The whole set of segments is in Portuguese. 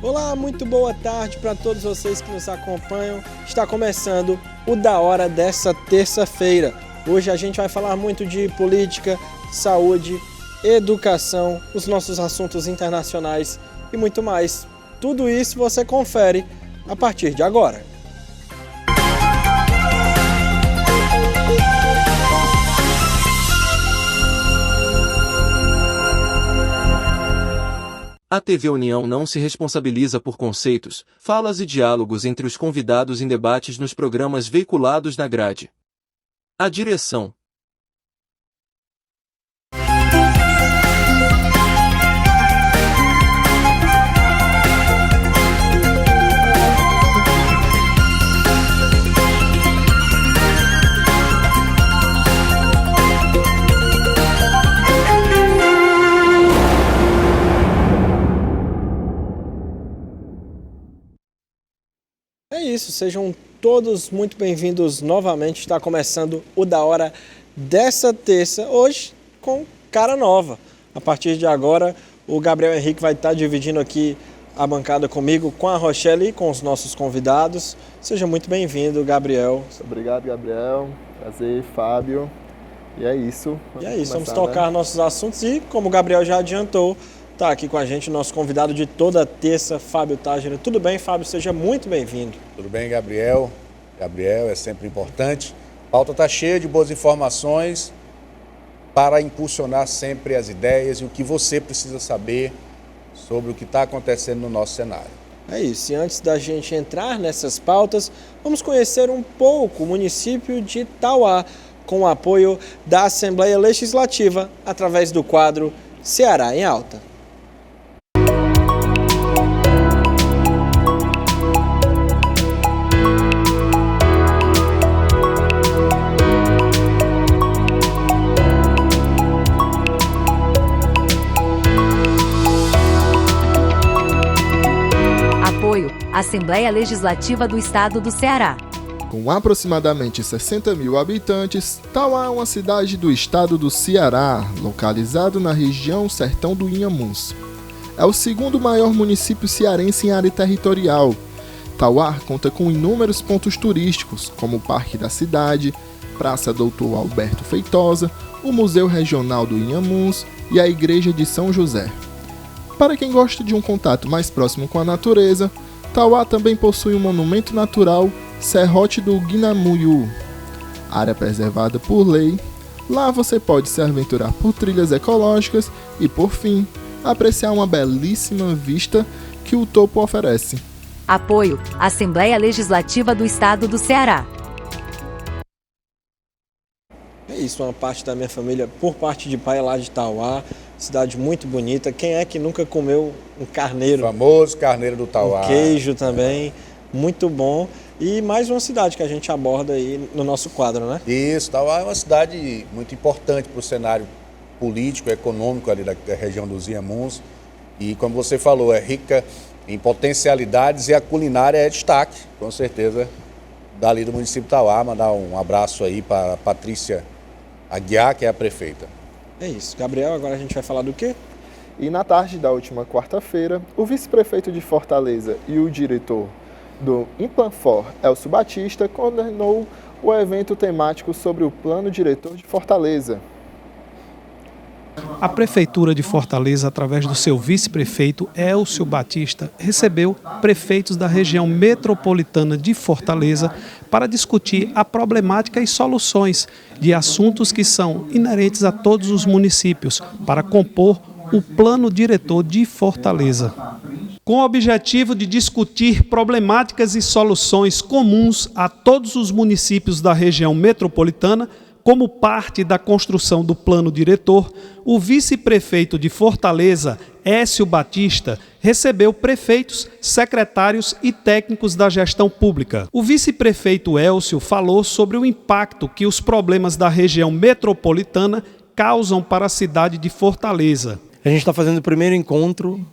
Olá, muito boa tarde para todos vocês que nos acompanham. Está começando o Da Hora dessa terça-feira. Hoje a gente vai falar muito de política, saúde, educação, os nossos assuntos internacionais e muito mais. Tudo isso você confere a partir de agora. A TV União não se responsabiliza por conceitos, falas e diálogos entre os convidados em debates nos programas veiculados na grade. A direção. É isso, sejam todos muito bem-vindos novamente. Está começando o Da Hora dessa terça, hoje com cara nova. A partir de agora, o Gabriel Henrique vai estar dividindo aqui a bancada comigo, com a Rochelle e com os nossos convidados. Seja muito bem-vindo, Gabriel. Obrigado, Gabriel. Prazer, Fábio. E é isso. Vamos tocar nossos assuntos e, como o Gabriel já adiantou, está aqui com a gente o nosso convidado de toda terça, Fábio Tágera. Tudo bem, Fábio? Seja muito bem-vindo. Tudo bem, Gabriel? Gabriel, é sempre importante. A pauta está cheia de boas informações para impulsionar sempre as ideias e o que você precisa saber sobre o que está acontecendo no nosso cenário. É isso. E antes da gente entrar nessas pautas, vamos conhecer um pouco o município de Tauá, com o apoio da Assembleia Legislativa, através do quadro Ceará em Alta. Assembleia Legislativa do Estado do Ceará. Com aproximadamente 60 mil habitantes, Tauá é uma cidade do estado do Ceará, localizado na região Sertão do Inhamuns. É o segundo maior município cearense em área territorial. Tauá conta com inúmeros pontos turísticos, como o Parque da Cidade, Praça Doutor Alberto Feitosa, o Museu Regional do Inhamuns e a Igreja de São José. Para quem gosta de um contato mais próximo com a natureza, Tauá também possui um monumento natural, Serrote do Guinamuiú. Área preservada por lei, lá você pode se aventurar por trilhas ecológicas e, por fim, apreciar uma belíssima vista que o topo oferece. Apoio: Assembleia Legislativa do Estado do Ceará. É isso, uma parte da minha família, por parte de pai, é lá de Tauá. Cidade muito bonita. Quem é que nunca comeu um carneiro? O famoso carneiro do Tauá. Um queijo também, muito bom. E mais uma cidade que a gente aborda aí no nosso quadro, né? Isso, Tauá é uma cidade muito importante para o cenário político, econômico ali da região dos Inhamuns. E como você falou, é rica em potencialidades e a culinária é destaque, com certeza, dali do município de Tauá. Mandar um abraço aí para a Patrícia Aguiar, que é a prefeita. É isso. Gabriel, agora a gente vai falar do quê? E na tarde da última quarta-feira, o vice-prefeito de Fortaleza e o diretor do Implanfor, Elcio Batista, condenou o evento temático sobre o plano diretor de Fortaleza. A Prefeitura de Fortaleza, através do seu vice-prefeito Elcio Batista, recebeu prefeitos da região metropolitana de Fortaleza para discutir a problemática e soluções de assuntos que são inerentes a todos os municípios, para compor o plano diretor de Fortaleza. Com o objetivo de discutir problemáticas e soluções comuns a todos os municípios da região metropolitana, como parte da construção do plano diretor, o vice-prefeito de Fortaleza, Elcio Batista, recebeu prefeitos, secretários e técnicos da gestão pública. O vice-prefeito Elcio falou sobre o impacto que os problemas da região metropolitana causam para a cidade de Fortaleza. A gente está fazendo o primeiro encontro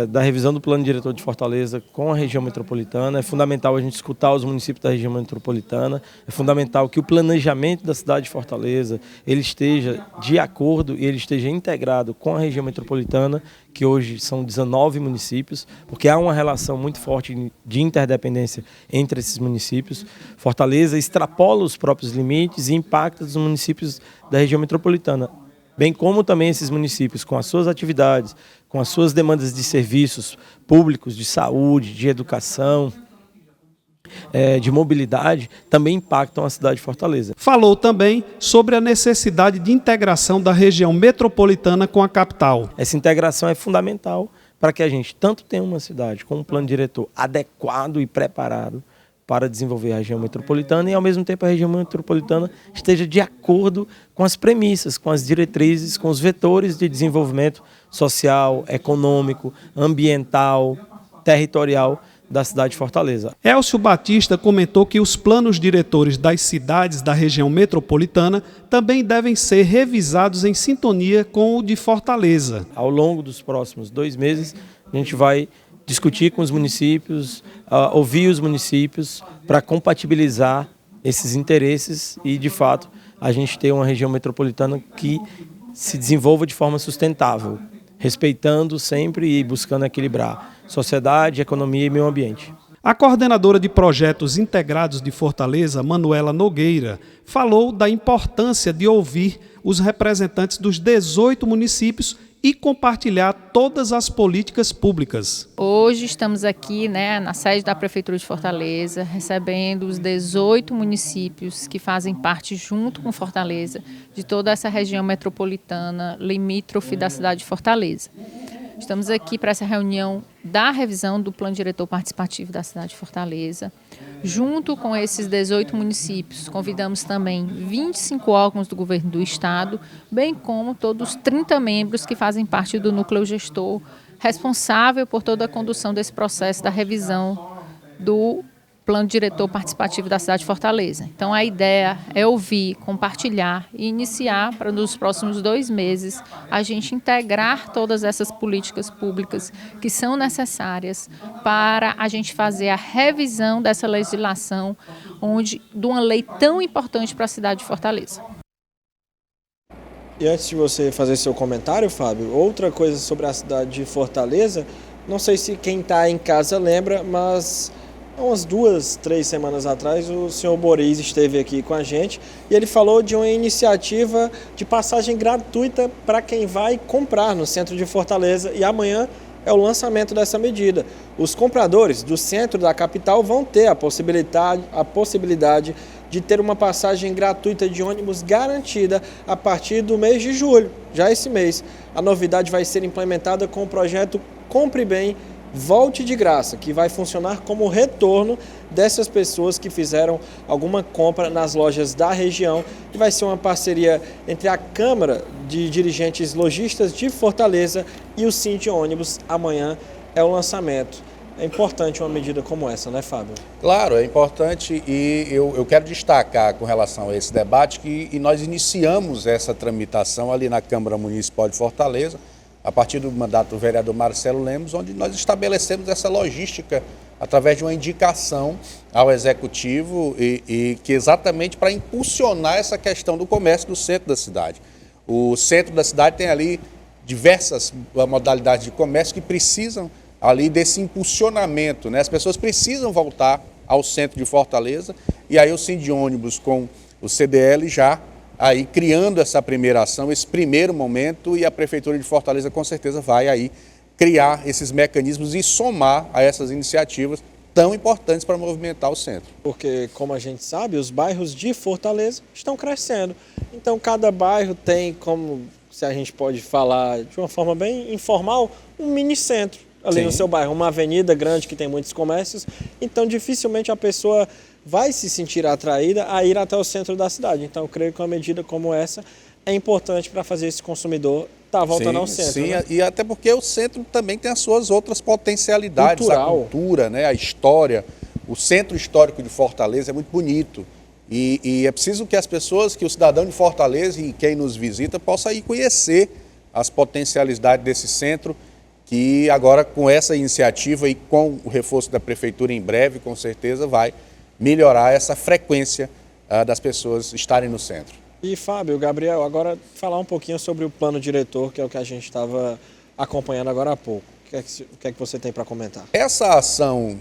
da revisão do plano diretor de Fortaleza com a região metropolitana. É fundamental a gente escutar os municípios da região metropolitana. É fundamental que o planejamento da cidade de Fortaleza ele esteja de acordo e ele esteja integrado com a região metropolitana, que hoje são 19 municípios, porque há uma relação muito forte de interdependência entre esses municípios. Fortaleza extrapola os próprios limites e impacta os municípios da região metropolitana, bem como também esses municípios, com as suas atividades, com as suas demandas de serviços públicos, de saúde, de educação, de mobilidade, também impactam a cidade de Fortaleza. Falou também sobre a necessidade de integração da região metropolitana com a capital. Essa integração é fundamental para que a gente tanto tenha uma cidade com um plano diretor adequado e preparado para desenvolver a região metropolitana e, ao mesmo tempo, a região metropolitana esteja de acordo com as premissas, com as diretrizes, com os vetores de desenvolvimento social, econômico, ambiental, territorial da cidade de Fortaleza. Elcio Batista comentou que os planos diretores das cidades da região metropolitana também devem ser revisados em sintonia com o de Fortaleza. Ao longo dos próximos 2 meses, a gente vai discutir com os municípios, ouvir os municípios para compatibilizar esses interesses e, de fato, a gente ter uma região metropolitana que se desenvolva de forma sustentável, respeitando sempre e buscando equilibrar sociedade, economia e meio ambiente. A coordenadora de projetos integrados de Fortaleza, Manuela Nogueira, falou da importância de ouvir os representantes dos 18 municípios e compartilhar todas as políticas públicas. Hoje estamos aqui, na sede da Prefeitura de Fortaleza, recebendo os 18 municípios que fazem parte, junto com Fortaleza, de toda essa região metropolitana limítrofe da cidade de Fortaleza. Estamos aqui para essa reunião da revisão do Plano Diretor Participativo da cidade de Fortaleza. Junto com esses 18 municípios, convidamos também 25 órgãos do governo do estado, bem como todos os 30 membros que fazem parte do núcleo gestor responsável por toda a condução desse processo da revisão do Plano Diretor Participativo da cidade de Fortaleza. Então, a ideia é ouvir, compartilhar e iniciar para nos próximos 2 meses a gente integrar todas essas políticas públicas que são necessárias para a gente fazer a revisão dessa legislação de uma lei tão importante para a cidade de Fortaleza. E antes de você fazer seu comentário, Fábio, outra coisa sobre a cidade de Fortaleza, não sei se quem está em casa lembra, mas há umas 2, 3 semanas atrás, o senhor Boris esteve aqui com a gente e ele falou de uma iniciativa de passagem gratuita para quem vai comprar no centro de Fortaleza, e amanhã é o lançamento dessa medida. Os compradores do centro da capital vão ter a possibilidade de ter uma passagem gratuita de ônibus garantida a partir do mês de julho, já esse mês. A novidade vai ser implementada com o projeto Compre Bem, Volte de Graça, que vai funcionar como retorno dessas pessoas que fizeram alguma compra nas lojas da região, e vai ser uma parceria entre a Câmara de Dirigentes Lojistas de Fortaleza e o Cinti Ônibus. Amanhã é o lançamento. É importante uma medida como essa, né, Fábio? Claro, é importante, e eu quero destacar com relação a esse debate que nós iniciamos essa tramitação ali na Câmara Municipal de Fortaleza, a partir do mandato do vereador Marcelo Lemos, onde nós estabelecemos essa logística através de uma indicação ao Executivo e que exatamente para impulsionar essa questão do comércio do centro da cidade. O centro da cidade tem ali diversas modalidades de comércio que precisam ali desse impulsionamento, né? As pessoas precisam voltar ao centro de Fortaleza, e aí o Cinti Ônibus com o CDL já aí criando essa primeira ação, esse primeiro momento, e a Prefeitura de Fortaleza com certeza vai aí criar esses mecanismos e somar a essas iniciativas tão importantes para movimentar o centro. Porque, como a gente sabe, os bairros de Fortaleza estão crescendo. Então, cada bairro tem, como se a gente pode falar de uma forma bem informal, um mini centro ali no seu bairro, uma avenida grande que tem muitos comércios. Então, dificilmente a pessoa vai se sentir atraída a ir até o centro da cidade. Então, eu creio que uma medida como essa é importante para fazer esse consumidor estar voltando ao centro. Sim, né? E até porque o centro também tem as suas outras potencialidades, a cultura, né, a história. O centro histórico de Fortaleza é muito bonito. E é preciso que as pessoas, que o cidadão de Fortaleza e quem nos visita possa ir conhecer as potencialidades desse centro, que agora com essa iniciativa e com o reforço da Prefeitura em breve, com certeza vai melhorar essa frequência das pessoas estarem no centro. E Fábio, Gabriel, agora falar um pouquinho sobre o plano diretor, que é o que a gente estava acompanhando agora há pouco. O que é que você tem para comentar? Essa ação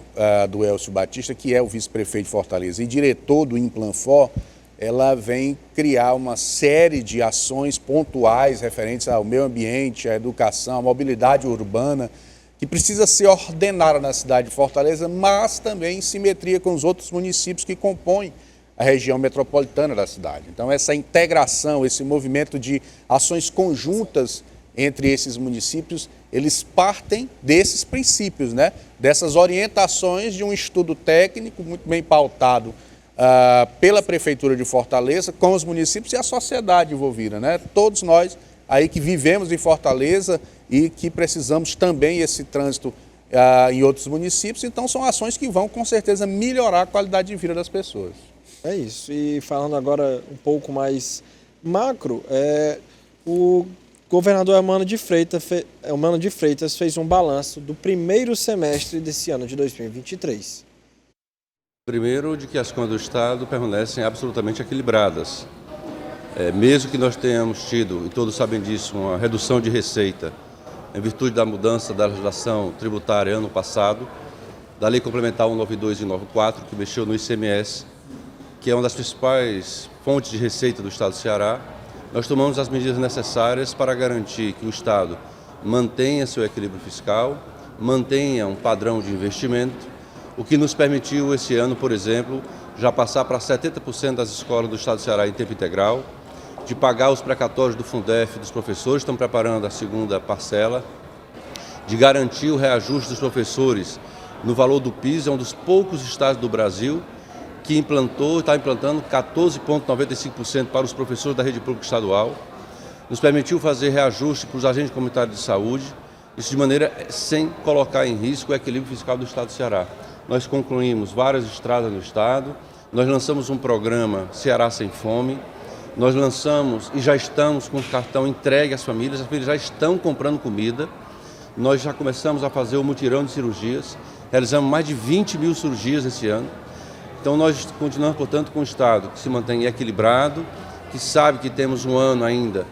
do Elcio Batista, que é o vice-prefeito de Fortaleza e diretor do Implanfor, ela vem criar uma série de ações pontuais referentes ao meio ambiente, à educação, à mobilidade urbana, que precisa ser ordenada na cidade de Fortaleza, mas também em simetria com os outros municípios que compõem a região metropolitana da cidade. Então, essa integração, esse movimento de ações conjuntas entre esses municípios, eles partem desses princípios, né? Dessas orientações de um estudo técnico muito bem pautado pela Prefeitura de Fortaleza, com os municípios e a sociedade envolvida, né? Todos nós aí que vivemos em Fortaleza e que precisamos também esse trânsito em outros municípios, então são ações que vão com certeza melhorar a qualidade de vida das pessoas. É isso, e falando agora um pouco mais macro, o governador Eumano de Freitas fez um balanço do primeiro semestre desse ano de 2023. Primeiro, de que as contas do Estado permanecem absolutamente equilibradas. Mesmo que nós tenhamos tido, e todos sabem disso, uma redução de receita em virtude da mudança da legislação tributária ano passado, da Lei Complementar 192 e 194, que mexeu no ICMS, que é uma das principais fontes de receita do Estado do Ceará, nós tomamos as medidas necessárias para garantir que o Estado mantenha seu equilíbrio fiscal, mantenha um padrão de investimento, o que nos permitiu esse ano, por exemplo, já passar para 70% das escolas do Estado do Ceará em tempo integral, de pagar os precatórios do Fundef dos professores, estão preparando a segunda parcela, de garantir o reajuste dos professores no valor do PIS, é um dos poucos estados do Brasil que está implantando 14,95% para os professores da rede pública estadual, nos permitiu fazer reajuste para os agentes comunitários de saúde, isso de maneira sem colocar em risco o equilíbrio fiscal do Estado do Ceará. Nós concluímos várias estradas no Estado, nós lançamos um programa Ceará Sem Fome, nós lançamos e já estamos com o cartão entregue às famílias, as famílias já estão comprando comida, nós já começamos a fazer o mutirão de cirurgias, realizamos mais de 20 mil cirurgias esse ano. Então nós continuamos, portanto, com um Estado que se mantém equilibrado, que sabe que temos um ano ainda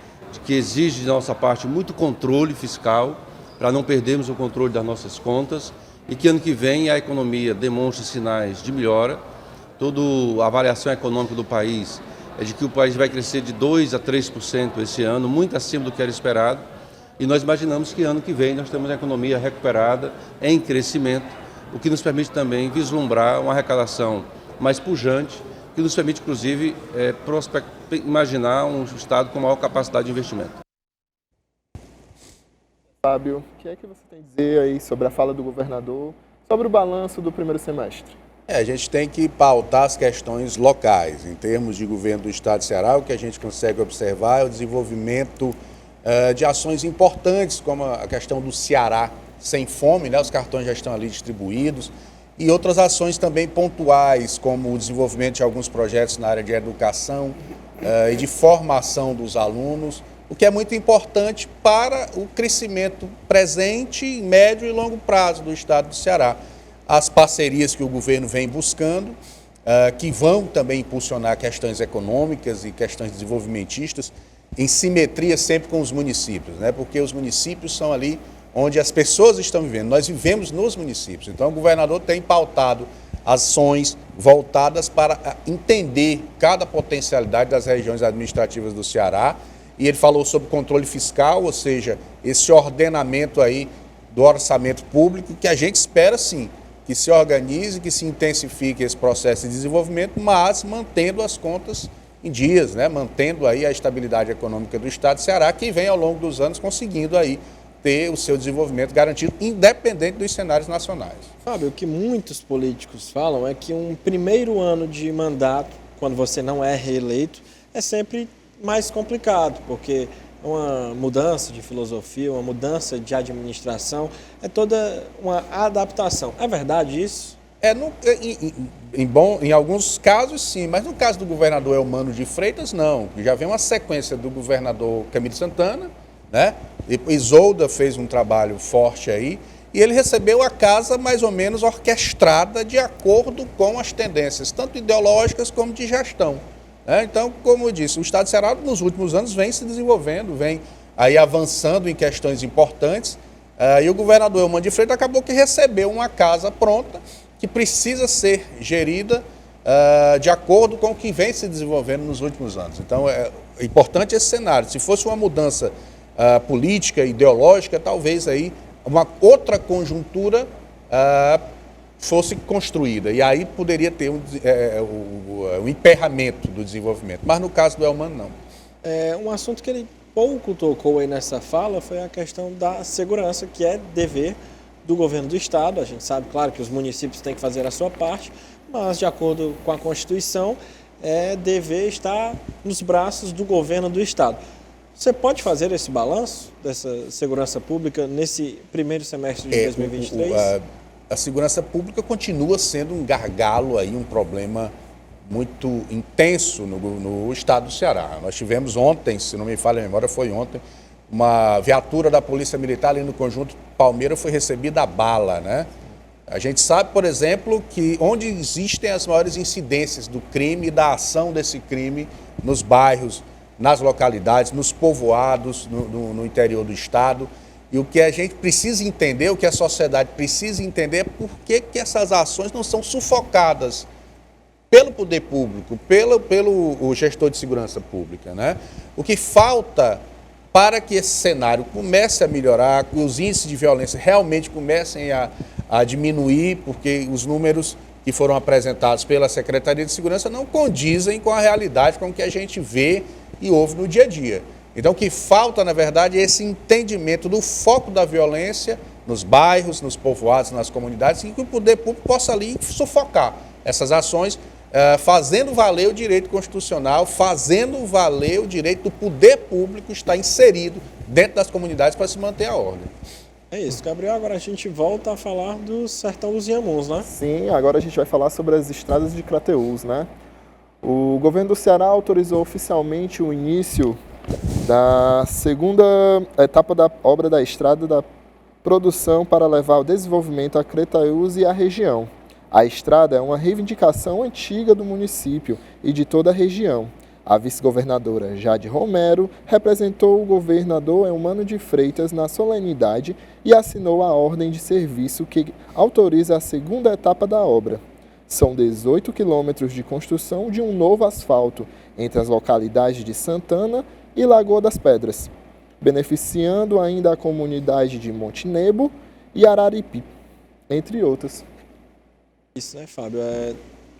que exige de nossa parte muito controle fiscal, para não perdermos o controle das nossas contas, e que ano que vem a economia demonstre sinais de melhora. Toda a avaliação econômica do país é de que o país vai crescer de 2% a 3% esse ano, muito acima do que era esperado, e nós imaginamos que ano que vem nós temos a economia recuperada, em crescimento, o que nos permite também vislumbrar uma arrecadação mais pujante, que nos permite, inclusive, imaginar um Estado com maior capacidade de investimento. Fábio, o que é que você tem a dizer aí sobre a fala do governador, sobre o balanço do primeiro semestre? A gente tem que pautar as questões locais. Em termos de governo do Estado de Ceará, o que a gente consegue observar é o desenvolvimento de ações importantes, como a questão do Ceará Sem Fome, né? Os cartões já estão ali distribuídos, e outras ações também pontuais, como o desenvolvimento de alguns projetos na área de educação e de formação dos alunos, o que é muito importante para o crescimento presente, médio e longo prazo do Estado do Ceará. As parcerias que o governo vem buscando, que vão também impulsionar questões econômicas e questões desenvolvimentistas, em simetria sempre com os municípios, né? Porque os municípios são ali onde as pessoas estão vivendo. Nós vivemos nos municípios, então o governador tem pautado ações voltadas para entender cada potencialidade das regiões administrativas do Ceará, e ele falou sobre controle fiscal, ou seja, esse ordenamento aí do orçamento público, que a gente espera sim, que se organize, que se intensifique esse processo de desenvolvimento, mas mantendo as contas em dias, né? Mantendo aí a estabilidade econômica do Estado do Ceará, que vem ao longo dos anos conseguindo aí ter o seu desenvolvimento garantido, independente dos cenários nacionais. Fábio, o que muitos políticos falam é que um primeiro ano de mandato, quando você não é reeleito, é sempre mais complicado, porque uma mudança de filosofia, uma mudança de administração, é toda uma adaptação. É verdade isso? Em alguns casos sim, mas no caso do governador Eumano de Freitas, não. Já vem uma sequência do governador Camilo Santana, né? Isolda fez um trabalho forte aí, e ele recebeu a casa mais ou menos orquestrada de acordo com as tendências, tanto ideológicas como de gestão. Então, como eu disse, o Estado do Ceará nos últimos anos vem se desenvolvendo, vem aí avançando em questões importantes, e o governador Eumano de Freitas acabou que recebeu uma casa pronta, que precisa ser gerida de acordo com o que vem se desenvolvendo nos últimos anos. Então, é importante esse cenário. Se fosse uma mudança política, ideológica, talvez aí uma outra conjuntura fosse construída, e aí poderia ter um emperramento do desenvolvimento. Mas no caso do Eumano, não. Um assunto que ele pouco tocou aí nessa fala foi a questão da segurança, que é dever do governo do Estado. A gente sabe, claro, que os municípios têm que fazer a sua parte, mas de acordo com a Constituição, é dever estar nos braços do governo do Estado. Você pode fazer esse balanço dessa segurança pública nesse primeiro semestre de 2023? A segurança pública continua sendo um gargalo, aí, um problema muito intenso no estado do Ceará. Nós tivemos ontem, se não me falha a memória, foi ontem, uma viatura da Polícia Militar ali no Conjunto Palmeira foi recebida a bala, né? A gente sabe, por exemplo, que onde existem as maiores incidências do crime e da ação desse crime nos bairros, nas localidades, nos povoados, no interior do estado. E o que a gente precisa entender, o que a sociedade precisa entender é por que essas ações não são sufocadas pelo poder público, pelo gestor de segurança pública, né? O que falta para que esse cenário comece a melhorar, que os índices de violência realmente comecem a diminuir, porque os números que foram apresentados pela Secretaria de Segurança não condizem com a realidade, com o que a gente vê e ouve no dia a dia. Então, o que falta, na verdade, é esse entendimento do foco da violência nos bairros, nos povoados, nas comunidades, e que o poder público possa ali sufocar essas ações, fazendo valer o direito constitucional, fazendo valer o direito do poder público estar inserido dentro das comunidades para se manter a ordem. É isso, Gabriel. Agora a gente volta a falar do Sertão dos Inhamuns, né? Sim, agora a gente vai falar sobre as estradas de Crateús, né? O governo do Ceará autorizou oficialmente o início da segunda etapa da obra da estrada da produção para levar o desenvolvimento a Crateús e a região. A estrada é uma reivindicação antiga do município e de toda a região. A vice-governadora Jade Romero representou o governador Eumano de Freitas na solenidade e assinou a ordem de serviço que autoriza a segunda etapa da obra. São 18 quilômetros de construção de um novo asfalto entre as localidades de Santana e Lagoa das Pedras, beneficiando ainda a comunidade de Montenebo e Araripe, entre outras. Isso, né, Fábio? É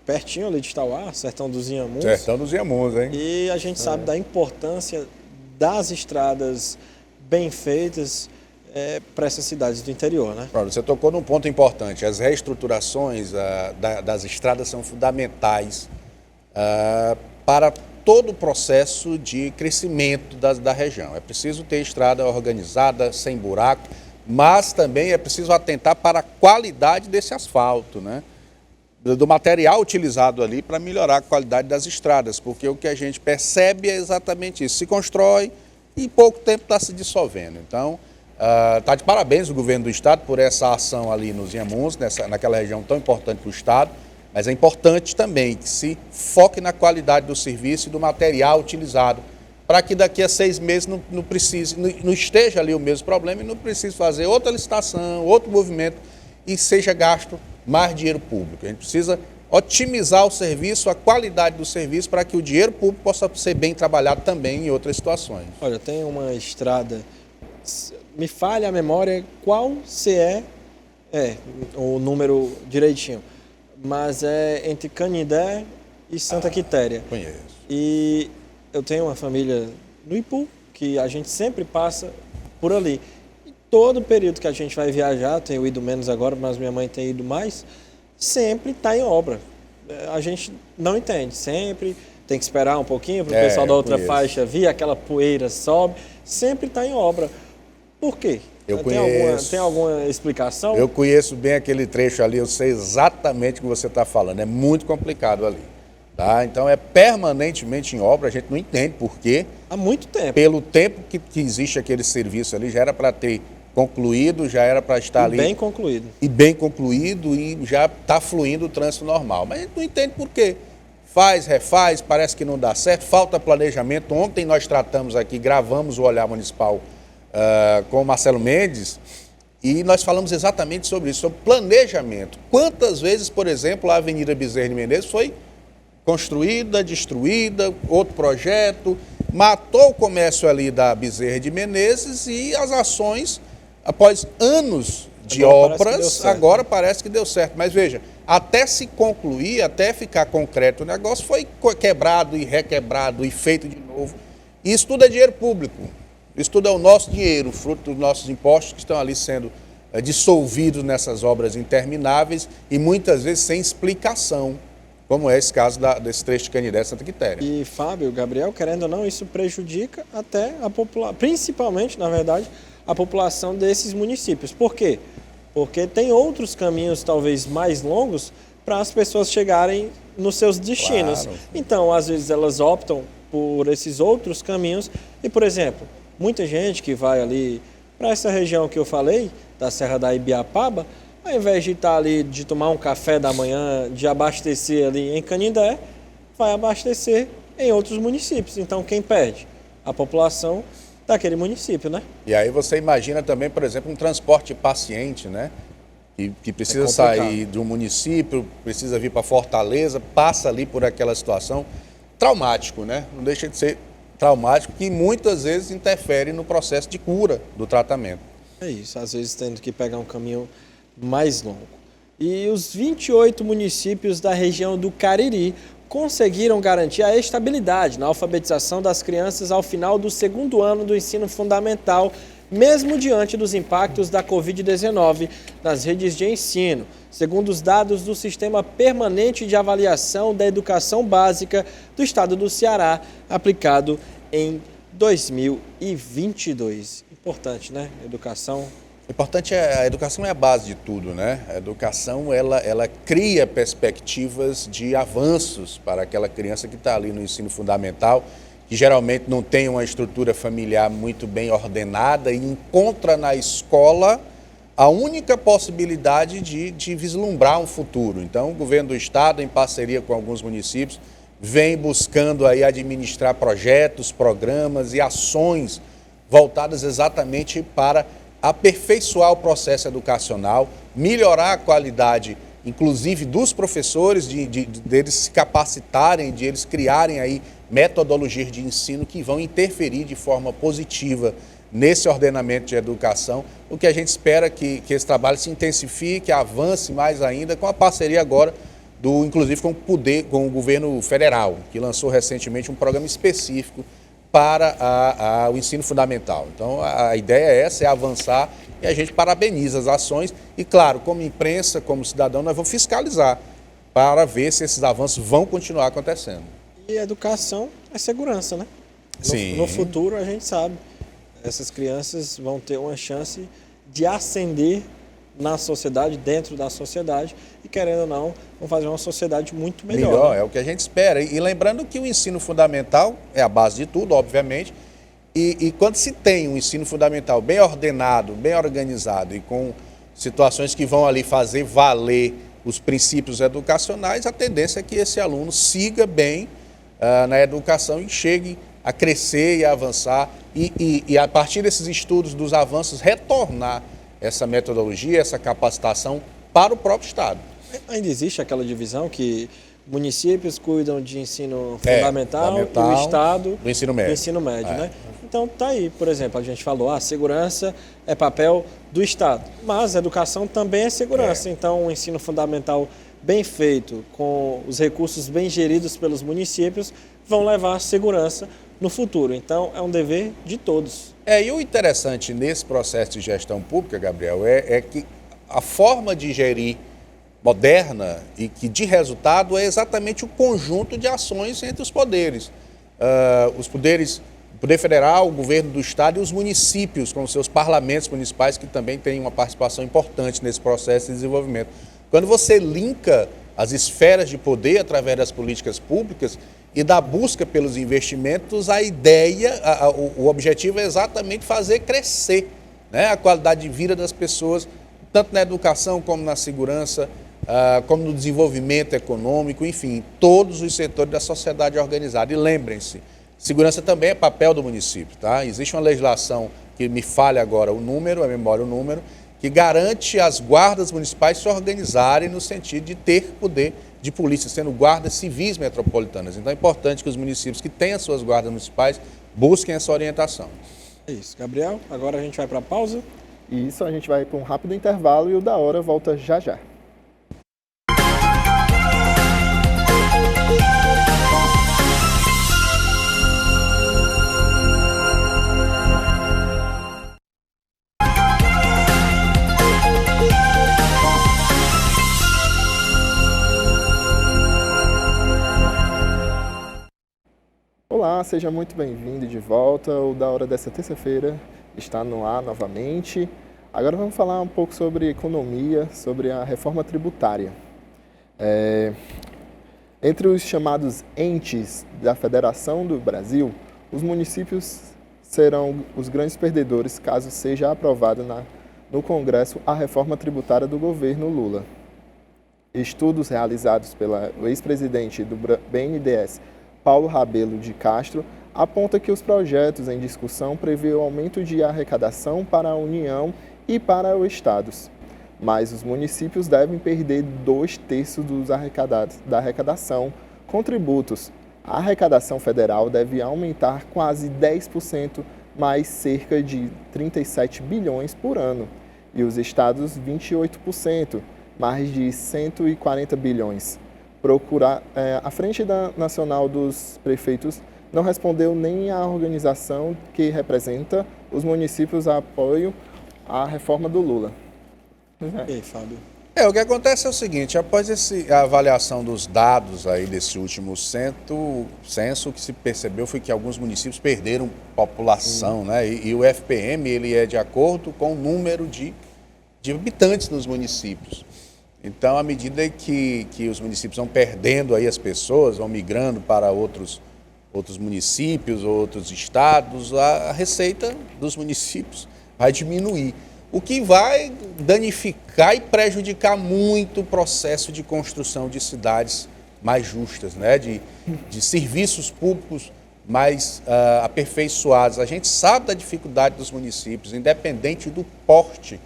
pertinho ali de Itauá, Sertão dos Inhamuns. Sertão dos Inhamuns, hein? E a gente sabe da importância das estradas bem feitas para essas cidades do interior, né? Você tocou num ponto importante. As reestruturações das estradas são fundamentais para todo o processo de crescimento da região. É preciso ter estrada organizada, sem buraco, mas também é preciso atentar para a qualidade desse asfalto, né? Do material utilizado ali para melhorar a qualidade das estradas, porque o que a gente percebe é exatamente isso. Se constrói e em pouco tempo está se dissolvendo. Então, está de parabéns o governo do estado por essa ação ali nos Inhamuns, naquela região tão importante para o estado, mas é importante também que se foque na qualidade do serviço e do material utilizado, para que daqui a 6 meses não esteja ali o mesmo problema e não precise fazer outra licitação, outro movimento e seja gasto mais dinheiro público. A gente precisa otimizar o serviço, a qualidade do serviço, para que o dinheiro público possa ser bem trabalhado também em outras situações. Olha, tem uma estrada, me falha a memória qual CE o número direitinho, mas é entre Canindé e Santa Quitéria. Conheço. E eu tenho uma família no Ipu, que a gente sempre passa por ali. Todo período que a gente vai viajar, tenho ido menos agora, mas minha mãe tem ido mais, sempre está em obra. A gente não entende, sempre tem que esperar um pouquinho para o pessoal da outra faixa vir, aquela poeira sobe, sempre está em obra. Por quê? Tem alguma explicação? Eu conheço bem aquele trecho ali, eu sei exatamente o que você está falando, é muito complicado ali. Tá? Então é permanentemente em obra, a gente não entende por quê. Há muito tempo. Pelo tempo que existe aquele serviço ali, já era para ter concluído, já era para estar ali. Bem concluído. E bem concluído e já está fluindo o trânsito normal. Mas a gente não entende por quê. Faz, refaz, parece que não dá certo, falta planejamento. Ontem nós tratamos aqui, gravamos o Olhar Municipal com o Marcelo Mendes e nós falamos exatamente sobre isso, sobre planejamento. Quantas vezes, por exemplo, a Avenida Bezerra de Menezes foi construída, destruída, outro projeto, matou o comércio ali da Bezerra de Menezes e as ações, após anos de obras, agora parece que deu certo. Mas veja, até se concluir, até ficar concreto o negócio, foi quebrado e requebrado e feito de novo. E isso tudo é dinheiro público. Isso tudo é o nosso dinheiro, fruto dos nossos impostos que estão ali sendo dissolvidos nessas obras intermináveis e muitas vezes sem explicação, como é esse caso desse trecho de Canidé Santa Quitéria. E Fábio, Gabriel, querendo ou não, isso prejudica até a população, principalmente, na verdade, a população desses municípios. Por quê? Porque tem outros caminhos, talvez mais longos, para as pessoas chegarem nos seus destinos. Claro. Então, às vezes, elas optam por esses outros caminhos. E, por exemplo, muita gente que vai ali para essa região que eu falei, da Serra da Ibiapaba, ao invés de estar ali, de tomar um café da manhã, de abastecer ali em Canindé, vai abastecer em outros municípios. Então, quem perde? A população daquele município, né? E aí você imagina também, por exemplo, um transporte paciente, né? Que precisa sair de um município, precisa vir para Fortaleza, passa ali por aquela situação traumático, né? Não deixa de ser traumático, que muitas vezes interfere no processo de cura do tratamento. É isso, às vezes tendo que pegar um caminho mais longo. E os 28 municípios da região do Cariri conseguiram garantir a estabilidade na alfabetização das crianças ao final do segundo ano do ensino fundamental, mesmo diante dos impactos da Covid-19 nas redes de ensino, segundo os dados do Sistema Permanente de Avaliação da Educação Básica do Estado do Ceará, aplicado em 2022. Importante, né? Educação. Importante, a educação é a base de tudo, né? A educação, ela cria perspectivas de avanços para aquela criança que está ali no ensino fundamental, que geralmente não tem uma estrutura familiar muito bem ordenada e encontra na escola a única possibilidade de vislumbrar um futuro. Então, o governo do estado, em parceria com alguns municípios, vem buscando aí administrar projetos, programas e ações voltadas exatamente para aperfeiçoar o processo educacional, melhorar a qualidade, inclusive dos professores, deles se capacitarem, de eles criarem aí metodologias de ensino que vão interferir de forma positiva nesse ordenamento de educação. O que a gente espera que esse trabalho se intensifique, avance mais ainda, com a parceria agora, inclusive com o governo federal, que lançou recentemente um programa específico para o ensino fundamental. Então, a ideia é essa, é avançar, e a gente parabeniza as ações e, claro, como imprensa, como cidadão, nós vamos fiscalizar para ver se esses avanços vão continuar acontecendo. E educação é segurança, né? Sim. No futuro, a gente sabe, essas crianças vão ter uma chance de ascender na sociedade, dentro da sociedade, e querendo ou não, vão fazer uma sociedade muito melhor. Né? É o que a gente espera. E lembrando que o ensino fundamental é a base de tudo, obviamente, e quando se tem um ensino fundamental bem ordenado, bem organizado e com situações que vão ali fazer valer os princípios educacionais, a tendência é que esse aluno siga bem na educação e chegue a crescer e a avançar e a partir desses estudos, dos avanços, retornar essa metodologia, essa capacitação para o próprio Estado. Ainda existe aquela divisão que municípios cuidam de ensino fundamental e o Estado do ensino médio, né? Então tá aí, por exemplo, a gente falou, a segurança é papel do Estado, mas a educação também é segurança. Então o ensino fundamental bem feito, com os recursos bem geridos pelos municípios, vão levar segurança no futuro. Então é um dever de todos. E o interessante nesse processo de gestão pública, Gabriel, é que a forma de gerir moderna e que de resultado é exatamente o conjunto de ações entre os poderes. O Poder Federal, o Governo do Estado e os municípios, com seus parlamentos municipais, que também têm uma participação importante nesse processo de desenvolvimento. Quando você linka as esferas de poder através das políticas públicas e da busca pelos investimentos, a ideia, o objetivo é exatamente fazer crescer, né, a qualidade de vida das pessoas, tanto na educação como na segurança, como no desenvolvimento econômico, enfim, todos os setores da sociedade organizada. E lembrem-se, segurança também é papel do município, tá? Existe uma legislação, que me falha agora o número, a memória o número, que garante as guardas municipais se organizarem no sentido de ter poder de polícia, sendo guardas civis metropolitanas. Então é importante que os municípios que têm as suas guardas municipais busquem essa orientação. É isso, Gabriel. Agora a gente vai para a pausa. Isso, a gente vai para um rápido intervalo e o Da Hora volta já já. Olá, seja muito bem-vindo de volta. O Da Hora dessa terça-feira está no ar novamente. Agora vamos falar um pouco sobre economia, sobre a reforma tributária. Entre os chamados entes da Federação do Brasil, os municípios serão os grandes perdedores caso seja aprovada no Congresso a reforma tributária do governo Lula. Estudos realizados pelo ex-presidente do BNDES, Paulo Rabelo de Castro, aponta que os projetos em discussão prevêem o aumento de arrecadação para a União e para os estados, mas os municípios devem perder 2/3 da arrecadação com tributos. A arrecadação federal deve aumentar quase 10%, mais cerca de 37 bilhões por ano, e os estados 28%, mais de 140 bilhões. A Frente Nacional dos Prefeitos não respondeu nem à organização que representa os municípios a apoio à reforma do Lula. E aí, Fábio? O que acontece é o seguinte, após a avaliação dos dados aí desse último censo, o que se percebeu foi que alguns municípios perderam população, né? E o FPM, ele é de acordo com o número de habitantes nos municípios. Então, à medida que os municípios vão perdendo aí as pessoas, vão migrando para outros municípios, outros estados, a receita dos municípios vai diminuir, o que vai danificar e prejudicar muito o processo de construção de cidades mais justas, né? de serviços públicos mais aperfeiçoados. A gente sabe da dificuldade dos municípios, independente do porte,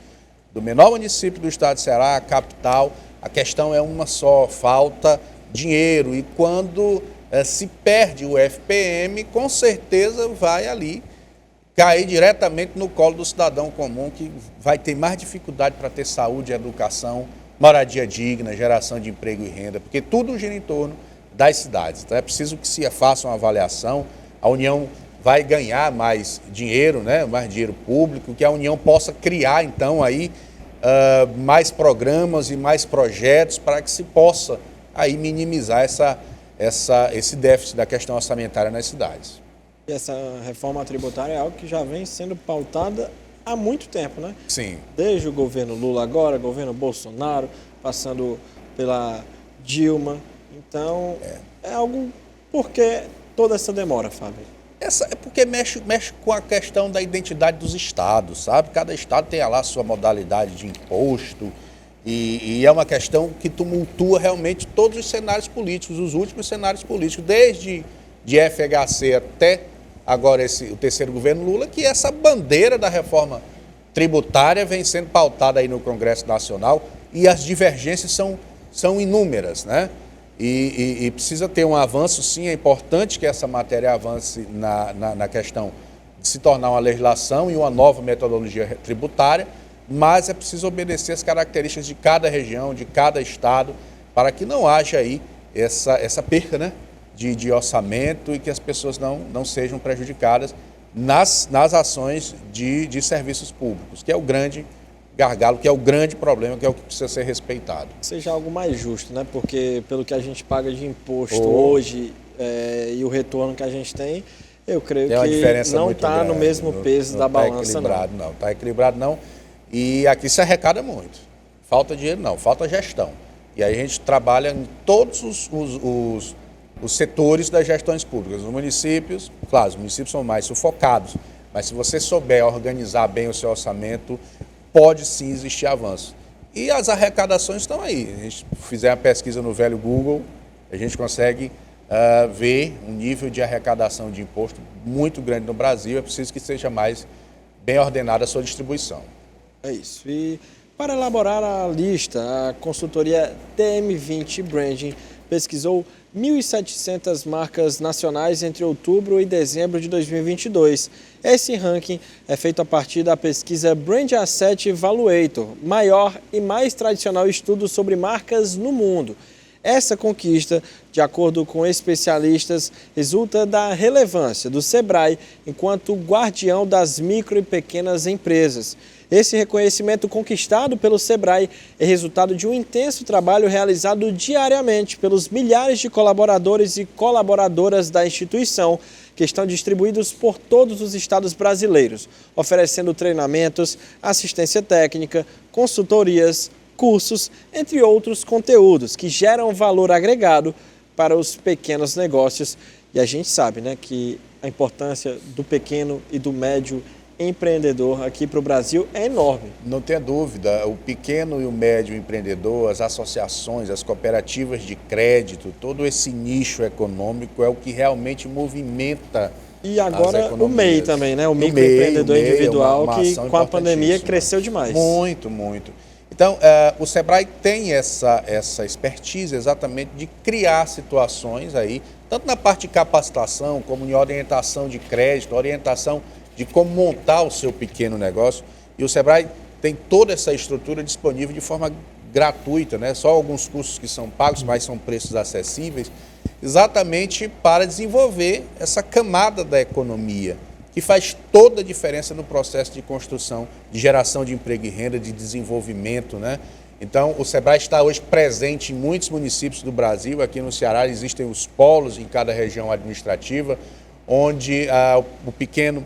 do menor município do estado de Ceará, a capital, a questão é uma só, falta dinheiro. E quando se perde o FPM, com certeza vai ali cair diretamente no colo do cidadão comum, que vai ter mais dificuldade para ter saúde, educação, moradia digna, geração de emprego e renda, porque tudo gira em torno das cidades. Então é preciso que se faça uma avaliação, a União vai ganhar mais dinheiro, né? Mais dinheiro público, que a União possa criar, então, aí mais programas e mais projetos para que se possa aí minimizar esse déficit da questão orçamentária nas cidades. E essa reforma tributária é algo que já vem sendo pautada há muito tempo, né? Sim. Desde o governo Lula agora, governo Bolsonaro, passando pela Dilma. Então, é algo... Por que toda essa demora, Fábio? É porque mexe com a questão da identidade dos estados, sabe? Cada estado tem lá a sua modalidade de imposto e é uma questão que tumultua realmente todos os cenários políticos, os últimos cenários políticos, desde de FHC até agora o terceiro governo Lula, que essa bandeira da reforma tributária vem sendo pautada aí no Congresso Nacional e as divergências são inúmeras, né? E precisa ter um avanço, sim, é importante que essa matéria avance na questão de se tornar uma legislação e uma nova metodologia tributária, mas é preciso obedecer as características de cada região, de cada estado, para que não haja aí essa perda, né, de orçamento e que as pessoas não sejam prejudicadas nas ações de serviços públicos, que é o grande gargalo, que é o grande problema, que é o que precisa ser respeitado. Seja algo mais justo, né? Porque pelo que a gente paga de imposto hoje e o retorno que a gente tem, eu creio que não está no mesmo peso da balança, não. Está equilibrado, não. E aqui se arrecada muito. Falta dinheiro, não. Falta gestão. E aí a gente trabalha em todos os setores das gestões públicas. Os municípios, claro, os municípios são mais sufocados, mas se você souber organizar bem o seu orçamento, pode sim existir avanço. E as arrecadações estão aí. A gente fizer a pesquisa no velho Google, a gente consegue ver um nível de arrecadação de imposto muito grande no Brasil. É preciso que seja mais bem ordenada a sua distribuição. É isso. E para elaborar a lista, a consultoria TM20 Branding pesquisou 1.700 marcas nacionais entre outubro e dezembro de 2022. Esse ranking é feito a partir da pesquisa Brand Asset Evaluator, maior e mais tradicional estudo sobre marcas no mundo. Essa conquista, de acordo com especialistas, resulta da relevância do Sebrae enquanto guardião das micro e pequenas empresas. Esse reconhecimento conquistado pelo Sebrae é resultado de um intenso trabalho realizado diariamente pelos milhares de colaboradores e colaboradoras da instituição, que estão distribuídos por todos os estados brasileiros, oferecendo treinamentos, assistência técnica, consultorias, cursos, entre outros conteúdos que geram valor agregado para os pequenos negócios. E a gente sabe, né, que a importância do pequeno e do médio empreendedor aqui para o Brasil é enorme. Não tenha dúvida, o pequeno e o médio empreendedor, as associações, as cooperativas de crédito, todo esse nicho econômico é o que realmente movimenta. E agora o MEI também, né? O microempreendedor individual, uma que com a pandemia cresceu demais. Muito, muito. Então, o Sebrae tem essa expertise exatamente de criar situações aí, tanto na parte de capacitação, como em orientação de crédito, orientação de como montar o seu pequeno negócio. E o Sebrae tem toda essa estrutura disponível de forma gratuita, né? Só alguns cursos que são pagos, mas são preços acessíveis, exatamente para desenvolver essa camada da economia, que faz toda a diferença no processo de construção, de geração de emprego e renda, de desenvolvimento, né? Então, o Sebrae está hoje presente em muitos municípios do Brasil. Aqui no Ceará existem os polos em cada região administrativa, onde o pequeno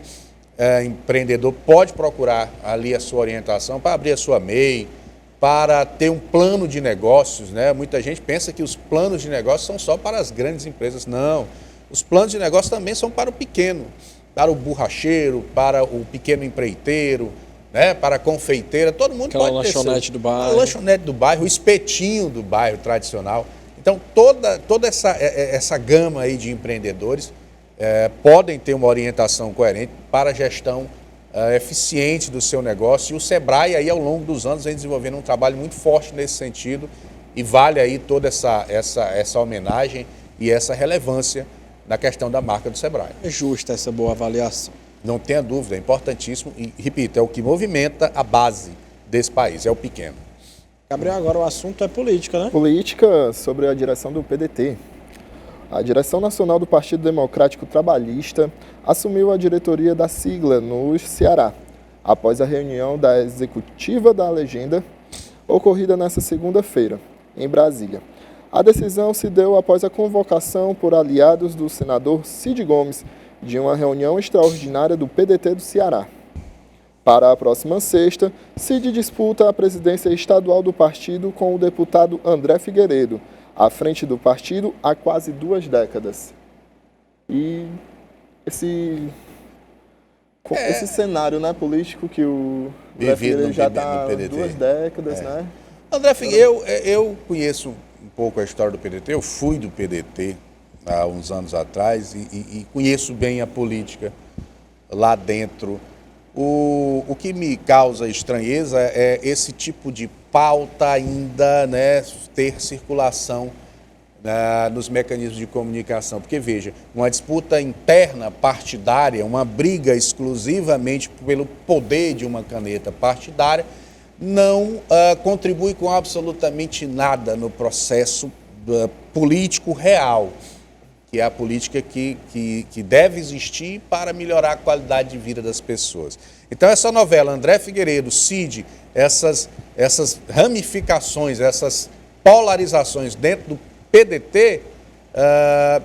empreendedor pode procurar ali a sua orientação para abrir a sua MEI, para ter um plano de negócios, né? Muita gente pensa que os planos de negócios são só para as grandes empresas. Não, os planos de negócio também são para o pequeno, para o borracheiro, para o pequeno empreiteiro, né? Para a confeiteira, todo mundo aquela pode ter lanchonete do bairro. A lanchonete do bairro, o espetinho do bairro tradicional. Então, toda essa gama aí de empreendedores podem ter uma orientação coerente para a gestão eficiente do seu negócio. E o Sebrae, aí, ao longo dos anos, vem desenvolvendo um trabalho muito forte nesse sentido e vale aí toda essa homenagem e essa relevância na questão da marca do Sebrae. É justa essa boa avaliação. Não tenha dúvida, é importantíssimo e, repito, é o que movimenta a base desse país, é o pequeno. Gabriel, agora o assunto é política, né? Política sobre a direção do PDT. A direção nacional do Partido Democrático Trabalhista assumiu a diretoria da sigla no Ceará, após a reunião da executiva da legenda, ocorrida nesta segunda-feira, em Brasília. A decisão se deu após a convocação por aliados do senador Cid Gomes de uma reunião extraordinária do PDT do Ceará. Para a próxima sexta, Cid disputa a presidência estadual do partido com o deputado André Figueiredo, à frente do partido há quase 2 décadas. E esse cenário, né, político que o André Figueiredo já está há 2 décadas, né? André Figueiredo, eu conheço um pouco a história do PDT, eu fui do PDT há uns anos atrás e conheço bem a política lá dentro. O que me causa estranheza é esse tipo de pauta ainda, né, ter circulação nos mecanismos de comunicação. Porque, veja, uma disputa interna partidária, uma briga exclusivamente pelo poder de uma caneta partidária, não contribui com absolutamente nada no processo político real, que é a política que deve existir para melhorar a qualidade de vida das pessoas. Então, essa novela, André Figueiredo, Cid, essas ramificações, essas polarizações dentro do PDT,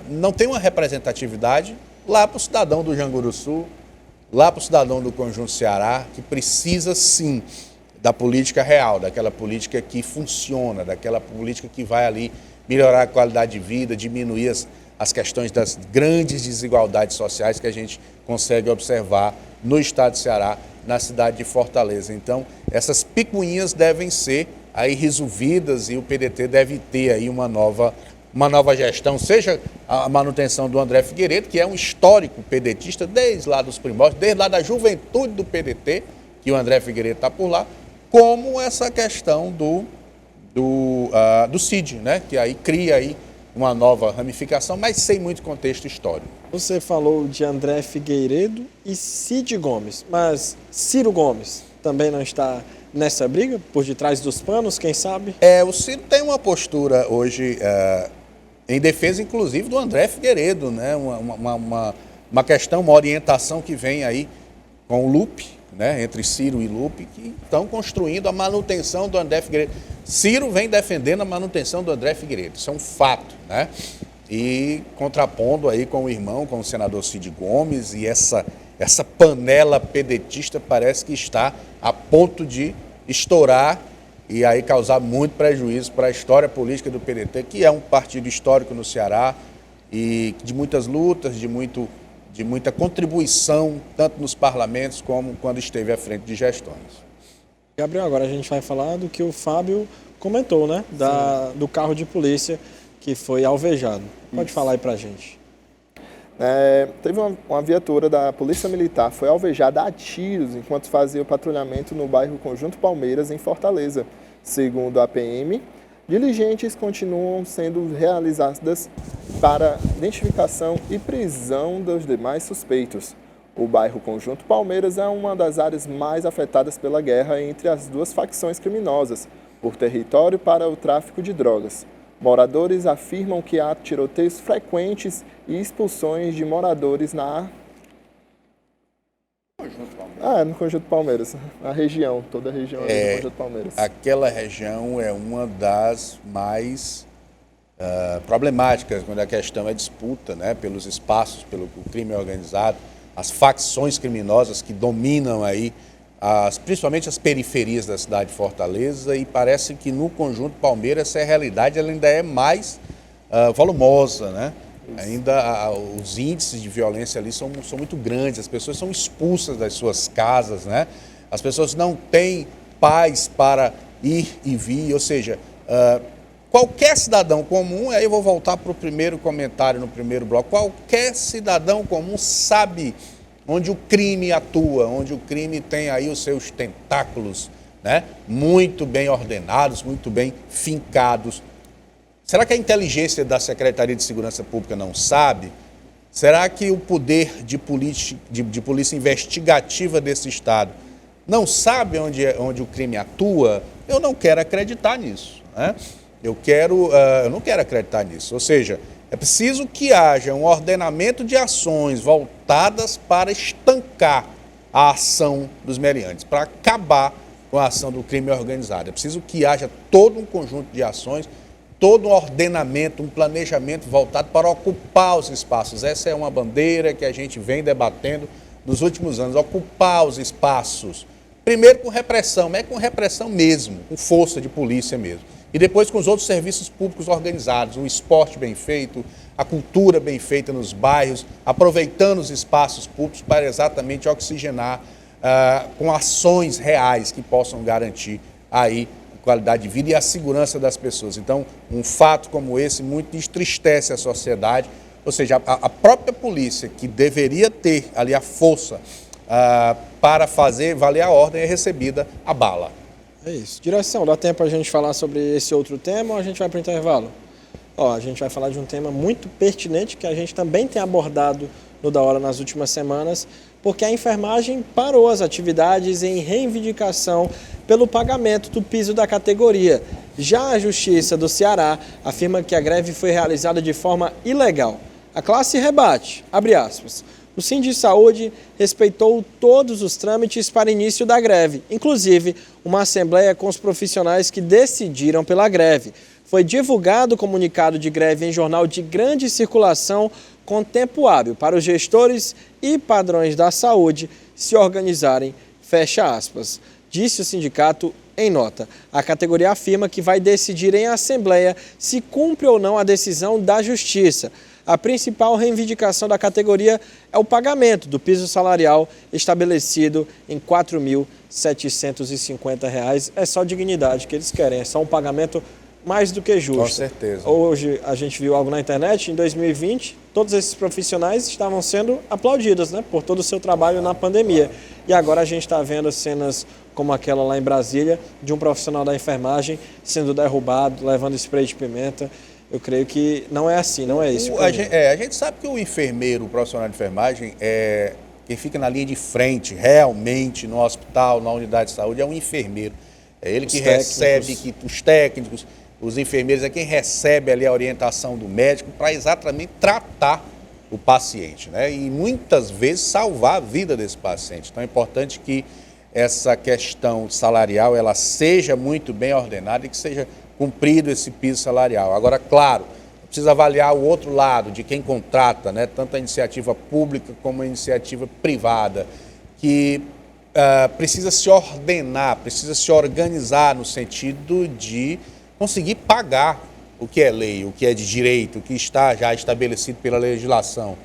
não tem uma representatividade lá para o cidadão do Janguru Sul, lá para o cidadão do Conjunto Ceará, que precisa, sim, da política real, daquela política que funciona, daquela política que vai ali melhorar a qualidade de vida, diminuir as questões das grandes desigualdades sociais que a gente consegue observar no estado de Ceará, na cidade de Fortaleza. Então, essas picuinhas devem ser aí resolvidas e o PDT deve ter aí uma nova gestão, seja a manutenção do André Figueiredo, que é um histórico pedetista desde lá dos primórdios, desde lá da juventude do PDT, que o André Figueiredo está por lá, como essa questão do Cid, né? Que aí cria aí uma nova ramificação, mas sem muito contexto histórico. Você falou de André Figueiredo e Cid Gomes, mas Ciro Gomes também não está nessa briga, por detrás dos panos, quem sabe? O Ciro tem uma postura hoje em defesa, inclusive, do André Figueiredo, né? Uma questão, uma orientação que vem aí com o Lupe, né? Entre Ciro e Lupe, que estão construindo a manutenção do André Figueiredo. Ciro vem defendendo a manutenção do André Figueiredo, isso é um fato, né? E contrapondo aí com o irmão, com o senador Cid Gomes, e essa panela pedetista parece que está a ponto de estourar e aí causar muito prejuízo para a história política do PDT, que é um partido histórico no Ceará e de muitas lutas, de muita contribuição, tanto nos parlamentos como quando esteve à frente de gestões. Gabriel, agora a gente vai falar do que o Fábio comentou, né? Do carro de polícia que foi alvejado. Pode falar aí pra gente. Teve uma viatura da Polícia Militar, foi alvejada a tiros enquanto fazia o patrulhamento no bairro Conjunto Palmeiras, em Fortaleza. Segundo a PM, diligentes continuam sendo realizadas para identificação e prisão dos demais suspeitos. O bairro Conjunto Palmeiras é uma das áreas mais afetadas pela guerra entre as duas facções criminosas, por território para o tráfico de drogas. Moradores afirmam que há tiroteios frequentes e expulsões de moradores no Conjunto Palmeiras, toda a região do Conjunto Palmeiras. Aquela região é uma das mais problemáticas quando a questão é disputa, né, pelos espaços, pelo crime organizado, as facções criminosas que dominam aí, principalmente as periferias da cidade de Fortaleza, e parece que no Conjunto Palmeiras essa realidade ela ainda é mais volumosa, né? Ainda os índices de violência ali são muito grandes, as pessoas são expulsas das suas casas, né? As pessoas não têm paz para ir e vir, ou seja, qualquer cidadão comum, aí eu vou voltar para o primeiro comentário no primeiro bloco, qualquer cidadão comum sabe onde o crime atua, onde o crime tem aí os seus tentáculos, né? Muito bem ordenados, muito bem fincados. Será que a inteligência da Secretaria de Segurança Pública não sabe? Será que o poder de polícia investigativa desse Estado não sabe onde o crime atua? Eu não quero acreditar nisso, né? Eu não quero acreditar nisso. Ou seja, é preciso que haja um ordenamento de ações voltadas para estancar a ação dos meliantes, para acabar com a ação do crime organizado. É preciso que haja todo um conjunto de ações, todo um ordenamento, um planejamento voltado para ocupar os espaços. Essa é uma bandeira que a gente vem debatendo nos últimos anos, ocupar os espaços. Primeiro com repressão, mas é com repressão mesmo, com força de polícia mesmo. E depois com os outros serviços públicos organizados, o esporte bem feito, a cultura bem feita nos bairros, aproveitando os espaços públicos para exatamente oxigenar com ações reais que possam garantir aí a qualidade de vida e a segurança das pessoas. Então, um fato como esse muito entristece a sociedade, ou seja, a própria polícia, que deveria ter ali a força para fazer valer a ordem, é recebida a bala. É isso. Direção, dá tempo a gente falar sobre esse outro tema ou a gente vai para o intervalo? A gente vai falar de um tema muito pertinente que a gente também tem abordado no Da Hora nas últimas semanas, porque a enfermagem parou as atividades em reivindicação pelo pagamento do piso da categoria. Já a Justiça do Ceará afirma que a greve foi realizada de forma ilegal. A classe rebate, abre aspas. O Sindisaúde respeitou todos os trâmites para início da greve, inclusive uma assembleia com os profissionais que decidiram pela greve. Foi divulgado o comunicado de greve em jornal de grande circulação com tempo hábil para os gestores e padrões da saúde se organizarem, fecha aspas. disse o sindicato em nota. A categoria afirma que vai decidir em assembleia se cumpre ou não a decisão da Justiça. A principal reivindicação da categoria é o pagamento do piso salarial estabelecido em R$ 4.750. É só dignidade que eles querem, é só um pagamento mais do que justo. Com certeza. Hoje a gente viu algo na internet, em 2020, todos esses profissionais estavam sendo aplaudidos, né, por todo o seu trabalho na pandemia. E agora a gente está vendo cenas como aquela lá em Brasília, de um profissional da enfermagem sendo derrubado, levando spray de pimenta. Eu creio que não é assim, não é isso. A gente sabe que o enfermeiro, o profissional de enfermagem, quem fica na linha de frente, realmente, no hospital, na unidade de saúde, é um enfermeiro. É ele que recebe, os técnicos, os enfermeiros, é quem recebe ali a orientação do médico para exatamente tratar o paciente, né? E muitas vezes salvar a vida desse paciente. Então é importante que essa questão salarial ela seja muito bem ordenada e que seja cumprido esse piso salarial. Agora, claro, precisa avaliar o outro lado de quem contrata, né? Tanto a iniciativa pública como a iniciativa privada, que precisa se ordenar, precisa se organizar no sentido de conseguir pagar o que é lei, o que é de direito, o que está já estabelecido pela legislação.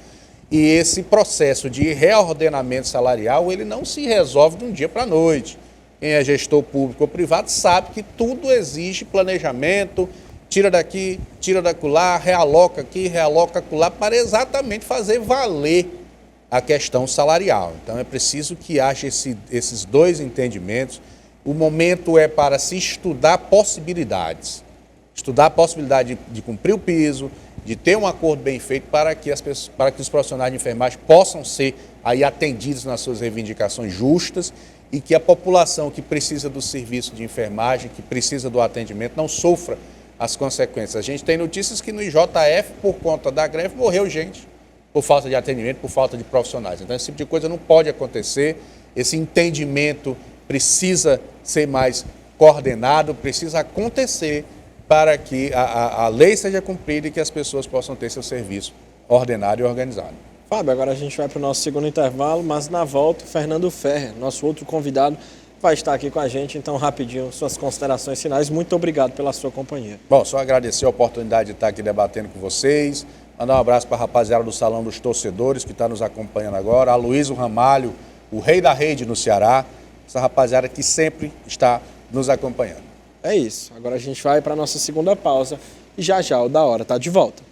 E esse processo de reordenamento salarial, ele não se resolve de um dia para a noite. Quem é gestor público ou privado sabe que tudo exige planejamento, tira daqui, tira dacolá, realoca aqui, realoca acolá, para exatamente fazer valer a questão salarial. Então é preciso que haja esses dois entendimentos. O momento é para se estudar possibilidades. Estudar a possibilidade de cumprir o piso, de ter um acordo bem feito para que os profissionais de enfermagem possam ser aí atendidos nas suas reivindicações justas e que a população que precisa do serviço de enfermagem, que precisa do atendimento, não sofra as consequências. A gente tem notícias que no IJF, por conta da greve, morreu gente por falta de atendimento, por falta de profissionais. Então, esse tipo de coisa não pode acontecer. Esse entendimento precisa ser mais coordenado, precisa acontecer para que a lei seja cumprida e que as pessoas possam ter seu serviço ordenado e organizado. Fábio, agora a gente vai para o nosso segundo intervalo, mas na volta, Fernando Ferrer, nosso outro convidado, vai estar aqui com a gente. Então, rapidinho, suas considerações finais. Muito obrigado pela sua companhia. Bom, só agradecer a oportunidade de estar aqui debatendo com vocês. Mandar um abraço para a rapaziada do Salão dos Torcedores, que está nos acompanhando agora. A Luísio Ramalho, o rei da rede no Ceará. Essa rapaziada que sempre está nos acompanhando. É isso. Agora a gente vai para a nossa segunda pausa e já o Da Hora está de volta.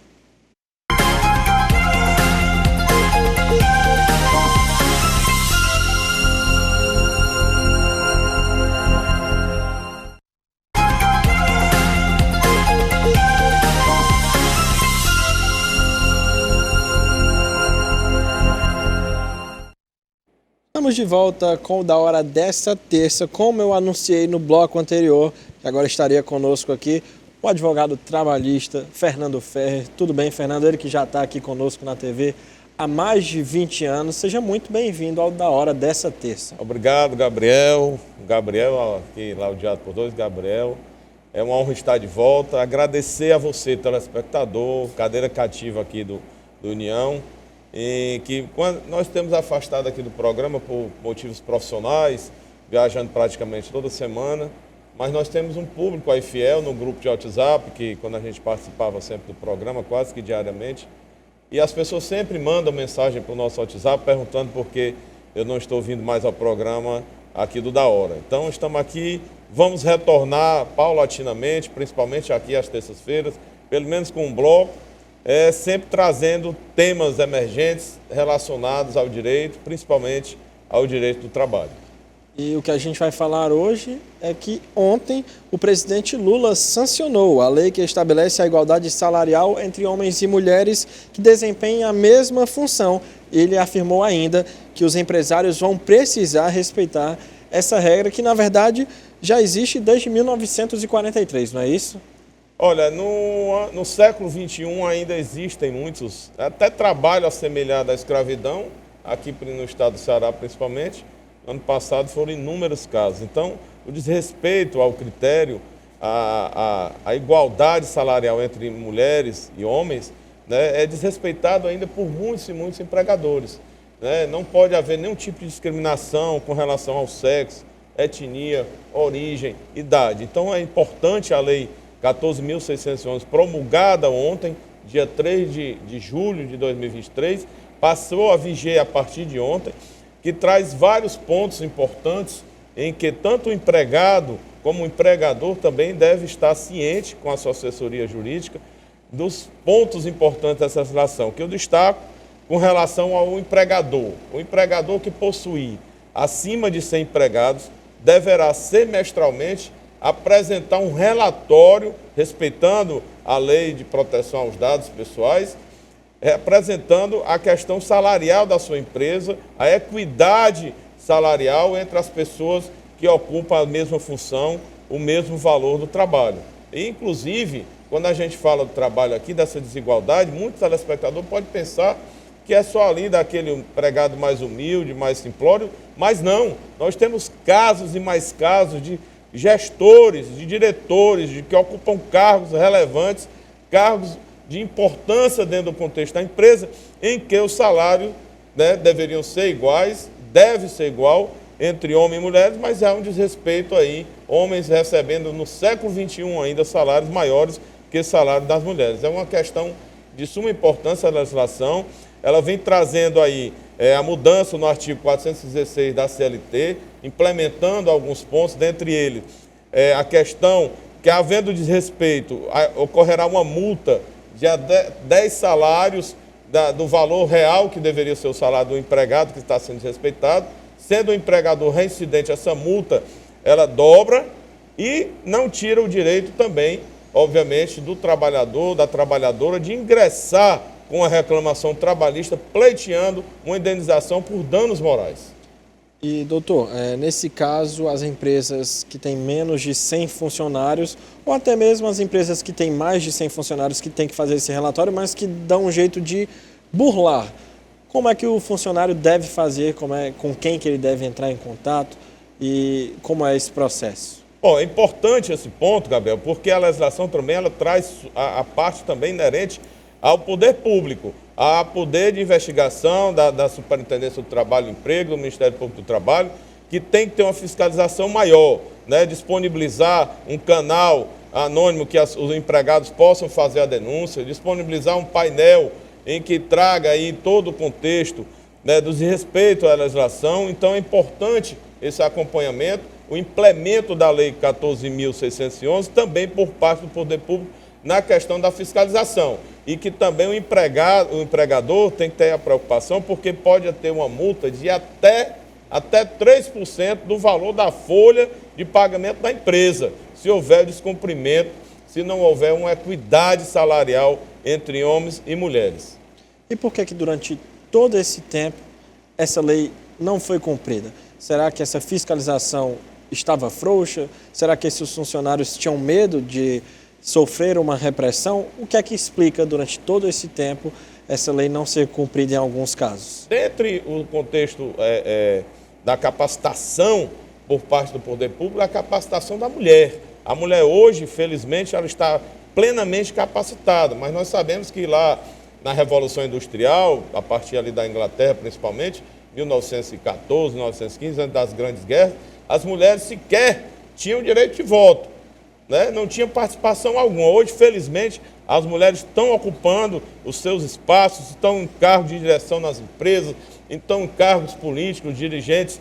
Estamos de volta com o Da Hora desta terça, como eu anunciei no bloco anterior, que agora estaria conosco aqui, o advogado trabalhista Fernando Ferrer. Tudo bem, Fernando? Ele que já está aqui conosco na TV há mais de 20 anos. Seja muito bem-vindo ao Da Hora dessa terça. Obrigado, Gabriel. Gabriel, aqui laudiado por dois, Gabriel. É uma honra estar de volta. Agradecer a você, telespectador, cadeira cativa aqui do União. E que quando nós temos afastado aqui do programa por motivos profissionais, viajando praticamente toda semana, mas nós temos um público aí fiel no grupo de WhatsApp, que quando a gente participava sempre do programa, quase que diariamente, e as pessoas sempre mandam mensagem para o nosso WhatsApp perguntando por que eu não estou vindo mais ao programa aqui do Da Hora. Então estamos aqui, vamos retornar paulatinamente, principalmente aqui às terças-feiras, pelo menos com um bloco, sempre trazendo temas emergentes relacionados ao direito, principalmente ao direito do trabalho. E o que a gente vai falar hoje é que ontem o presidente Lula sancionou a lei que estabelece a igualdade salarial entre homens e mulheres que desempenham a mesma função. Ele afirmou ainda que os empresários vão precisar respeitar essa regra que, na verdade, já existe desde 1943, não é isso? Olha, no século XXI ainda existem muitos, até trabalho assemelhado à escravidão, aqui no estado do Ceará principalmente. Ano passado foram inúmeros casos. Então, o desrespeito ao critério, a igualdade salarial entre mulheres e homens, né, é desrespeitado ainda por muitos e muitos empregadores. Né? Não pode haver nenhum tipo de discriminação com relação ao sexo, etnia, origem, idade. Então é importante a Lei 14.611, promulgada ontem, dia 3 de julho de 2023, passou a viger a partir de ontem, que traz vários pontos importantes em que tanto o empregado como o empregador também deve estar ciente com a sua assessoria jurídica dos pontos importantes dessa relação, que eu destaco com relação ao empregador. O empregador que possuir acima de 100 empregados deverá semestralmente apresentar um relatório respeitando a lei de proteção aos dados pessoais, apresentando a questão salarial da sua empresa, a equidade salarial entre as pessoas que ocupam a mesma função, o mesmo valor do trabalho. E, inclusive, quando a gente fala do trabalho aqui, dessa desigualdade, muito telespectador pode pensar que é só ali daquele empregado mais humilde, mais simplório, mas não. Nós temos casos e mais casos de gestores, de diretores, de que ocupam cargos relevantes, cargos de importância dentro do contexto da empresa, em que os salários, né, deveriam ser iguais, deve ser igual entre homens e mulheres, mas há um desrespeito aí, homens recebendo no século XXI ainda salários maiores que o salário das mulheres. É uma questão de suma importância a legislação. Ela vem trazendo aí a mudança no artigo 416 da CLT, implementando alguns pontos, dentre eles a questão que, havendo desrespeito, ocorrerá uma multa de 10 salários do valor real que deveria ser o salário do empregado que está sendo desrespeitado. Sendo o empregador reincidente, essa multa ela dobra e não tira o direito também, obviamente, do trabalhador, da trabalhadora, de ingressar com a reclamação trabalhista, pleiteando uma indenização por danos morais. E, doutor, nesse caso, as empresas que têm menos de 100 funcionários, ou até mesmo as empresas que têm mais de 100 funcionários que têm que fazer esse relatório, mas que dão um jeito de burlar. Como é que o funcionário deve fazer, com quem que ele deve entrar em contato e como é esse processo? Bom, é importante esse ponto, Gabriel, porque a legislação também ela traz a parte também inerente ao poder público, a poder de investigação da Superintendência do Trabalho e Emprego, do Ministério Público do Trabalho, que tem que ter uma fiscalização maior, né? Disponibilizar um canal anônimo que os empregados possam fazer a denúncia, disponibilizar um painel em que traga aí todo o contexto, né, do desrespeito à legislação. Então é importante esse acompanhamento, o implemento da Lei 14.611 também por parte do Poder Público na questão da fiscalização. E que também o empregador tem que ter a preocupação, porque pode ter uma multa de até 3% do valor da folha de pagamento da empresa, se houver descumprimento, se não houver uma equidade salarial entre homens e mulheres. E por que durante todo esse tempo essa lei não foi cumprida? Será que essa fiscalização estava frouxa? Será que esses funcionários tinham medo de sofrer uma repressão? O que é que explica durante todo esse tempo essa lei não ser cumprida em alguns casos? Dentre o contexto da capacitação por parte do poder público, a capacitação da mulher. A mulher hoje, felizmente, ela está plenamente capacitada, mas nós sabemos que lá na Revolução Industrial, a partir ali da Inglaterra principalmente, 1914, 1915, antes das grandes guerras, as mulheres sequer tinham direito de voto, né? Não tinham participação alguma. Hoje, felizmente, as mulheres estão ocupando os seus espaços, estão em cargos de direção nas empresas, estão em cargos políticos, dirigentes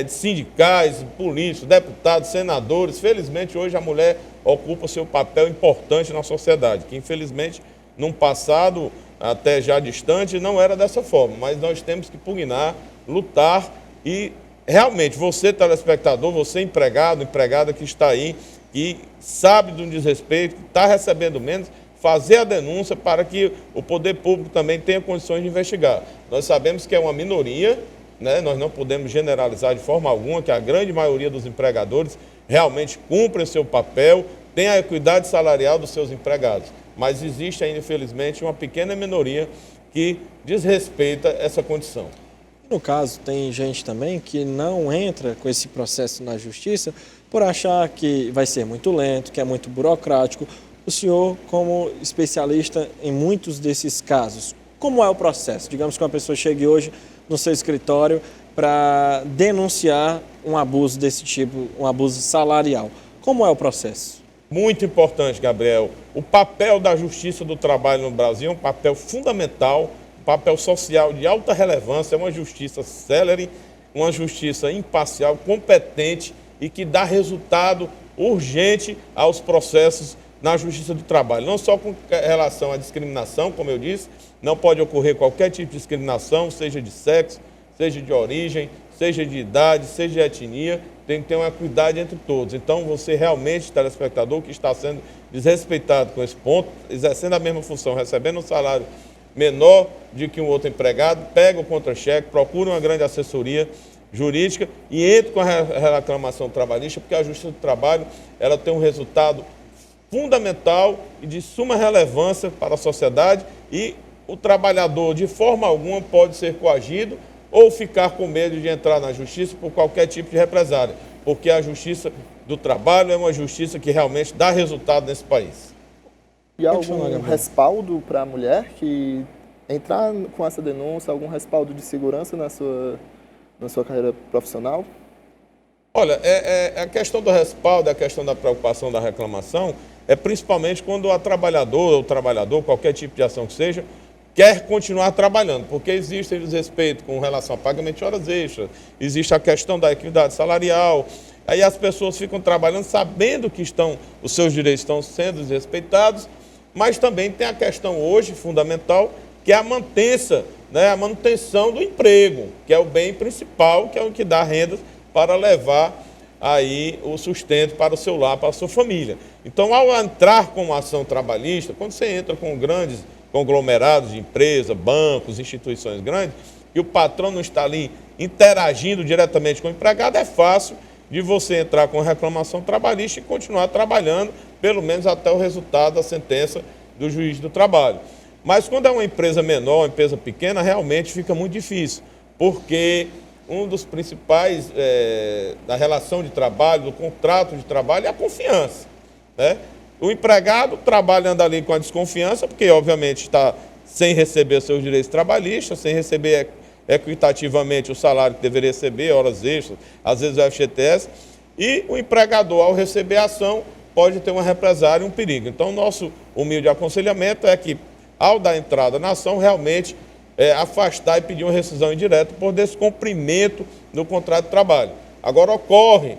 de sindicais, políticos, deputados, senadores. Felizmente, hoje a mulher ocupa o seu papel importante na sociedade, que infelizmente, num passado até já distante, não era dessa forma. Mas nós temos que pugnar, lutar e realmente você, telespectador, você empregado, empregada que está aí, que sabe do desrespeito, que está recebendo menos, fazer a denúncia para que o poder público também tenha condições de investigar. Nós sabemos que é uma minoria, né? Nós não podemos generalizar de forma alguma, que a grande maioria dos empregadores realmente cumprem o seu papel, tem a equidade salarial dos seus empregados. Mas existe ainda, infelizmente, uma pequena minoria que desrespeita essa condição. No caso, tem gente também que não entra com esse processo na justiça por achar que vai ser muito lento, que é muito burocrático. O senhor, como especialista em muitos desses casos, como é o processo? Digamos que uma pessoa chegue hoje no seu escritório para denunciar um abuso desse tipo, um abuso salarial? Como é o processo? Muito importante, Gabriel. O papel da Justiça do Trabalho no Brasil é um papel fundamental, um papel social de alta relevância, é uma justiça célere, uma justiça imparcial, competente e que dá resultado urgente aos processos na Justiça do Trabalho. Não só com relação à discriminação, como eu disse, não pode ocorrer qualquer tipo de discriminação, seja de sexo, seja de origem, seja de idade, seja de etnia, tem que ter uma equidade entre todos. Então, você realmente, telespectador, que está sendo desrespeitado com esse ponto, exercendo a mesma função, recebendo um salário menor do que um outro empregado, pega o contra-cheque, procura uma grande assessoria jurídica e entra com a reclamação trabalhista, porque a Justiça do Trabalho ela tem um resultado fundamental e de suma relevância para a sociedade e o trabalhador, de forma alguma, pode ser coagido ou ficar com medo de entrar na justiça por qualquer tipo de represália, porque a Justiça do Trabalho é uma justiça que realmente dá resultado nesse país. E há algum respaldo para a mulher que entrar com essa denúncia, algum respaldo de segurança na sua carreira profissional? Olha, a questão do respaldo, a questão da preocupação da reclamação, é principalmente quando a trabalhadora ou o trabalhador, qualquer tipo de ação que seja, quer continuar trabalhando, porque existe desrespeito com relação a pagamento de horas extras, existe a questão da equidade salarial, aí as pessoas ficam trabalhando sabendo que os seus direitos estão sendo desrespeitados, mas também tem a questão hoje fundamental, que é a manutenção do emprego, que é o bem principal, que é o que dá rendas para levar aí o sustento para o seu lar, para a sua família. Então, ao entrar com uma ação trabalhista, quando você entra com grandes conglomerados de empresa, bancos, instituições grandes, e o patrão não está ali interagindo diretamente com o empregado, é fácil de você entrar com reclamação trabalhista e continuar trabalhando, pelo menos até o resultado da sentença do juiz do trabalho. Mas quando é uma empresa menor, uma empresa pequena, realmente fica muito difícil, porque um dos principais da relação de trabalho, do contrato de trabalho, é a confiança, né? O empregado trabalhando ali com a desconfiança, porque obviamente está sem receber seus direitos trabalhistas, sem receber equitativamente o salário que deveria receber, horas extras, às vezes o FGTS, e o empregador, ao receber a ação, pode ter uma represália e um perigo. Então, o nosso humilde aconselhamento é que, ao dar entrada na ação, realmente afastar e pedir uma rescisão indireta por descumprimento do contrato de trabalho. Agora, ocorre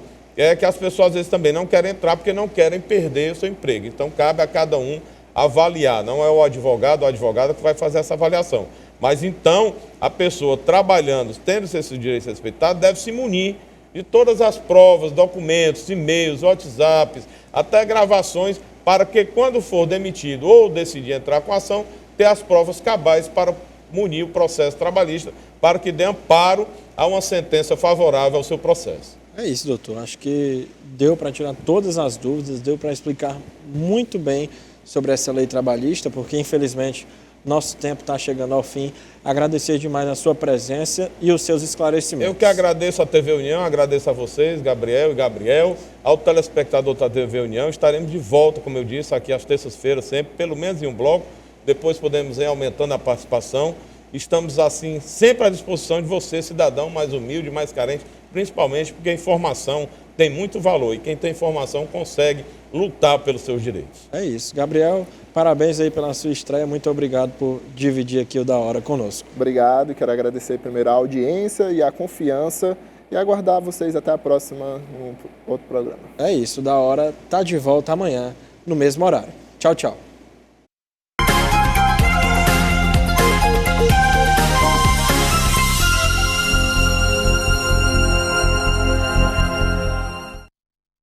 que as pessoas às vezes também não querem entrar porque não querem perder o seu emprego. Então, cabe a cada um avaliar, não é o advogado ou a advogada que vai fazer essa avaliação. Mas, então, a pessoa trabalhando, tendo esses direitos respeitados, deve se munir de todas as provas, documentos, e-mails, WhatsApps, até gravações, para que, quando for demitido ou decidir entrar com a ação, ter as provas cabais para munir o processo trabalhista, para que dê amparo a uma sentença favorável ao seu processo. É isso, doutor. Acho que deu para tirar todas as dúvidas, deu para explicar muito bem sobre essa lei trabalhista, porque, infelizmente, nosso tempo está chegando ao fim. Agradecer demais a sua presença e os seus esclarecimentos. Eu que agradeço a TV União, agradeço a vocês, Gabriel e Gabriel, ao telespectador da TV União. Estaremos de volta, como eu disse, aqui às terças-feiras, sempre, pelo menos em um bloco. Depois podemos ir aumentando a participação. Estamos, assim, sempre à disposição de você, cidadão mais humilde, mais carente, principalmente porque a informação tem muito valor e quem tem informação consegue lutar pelos seus direitos. É isso. Gabriel, parabéns aí pela sua estreia. Muito obrigado por dividir aqui o Da Hora conosco. Obrigado. Quero agradecer primeiro a audiência e a confiança e aguardar vocês até a próxima, no outro programa. É isso. O Da Hora está de volta amanhã, no mesmo horário. Tchau, tchau.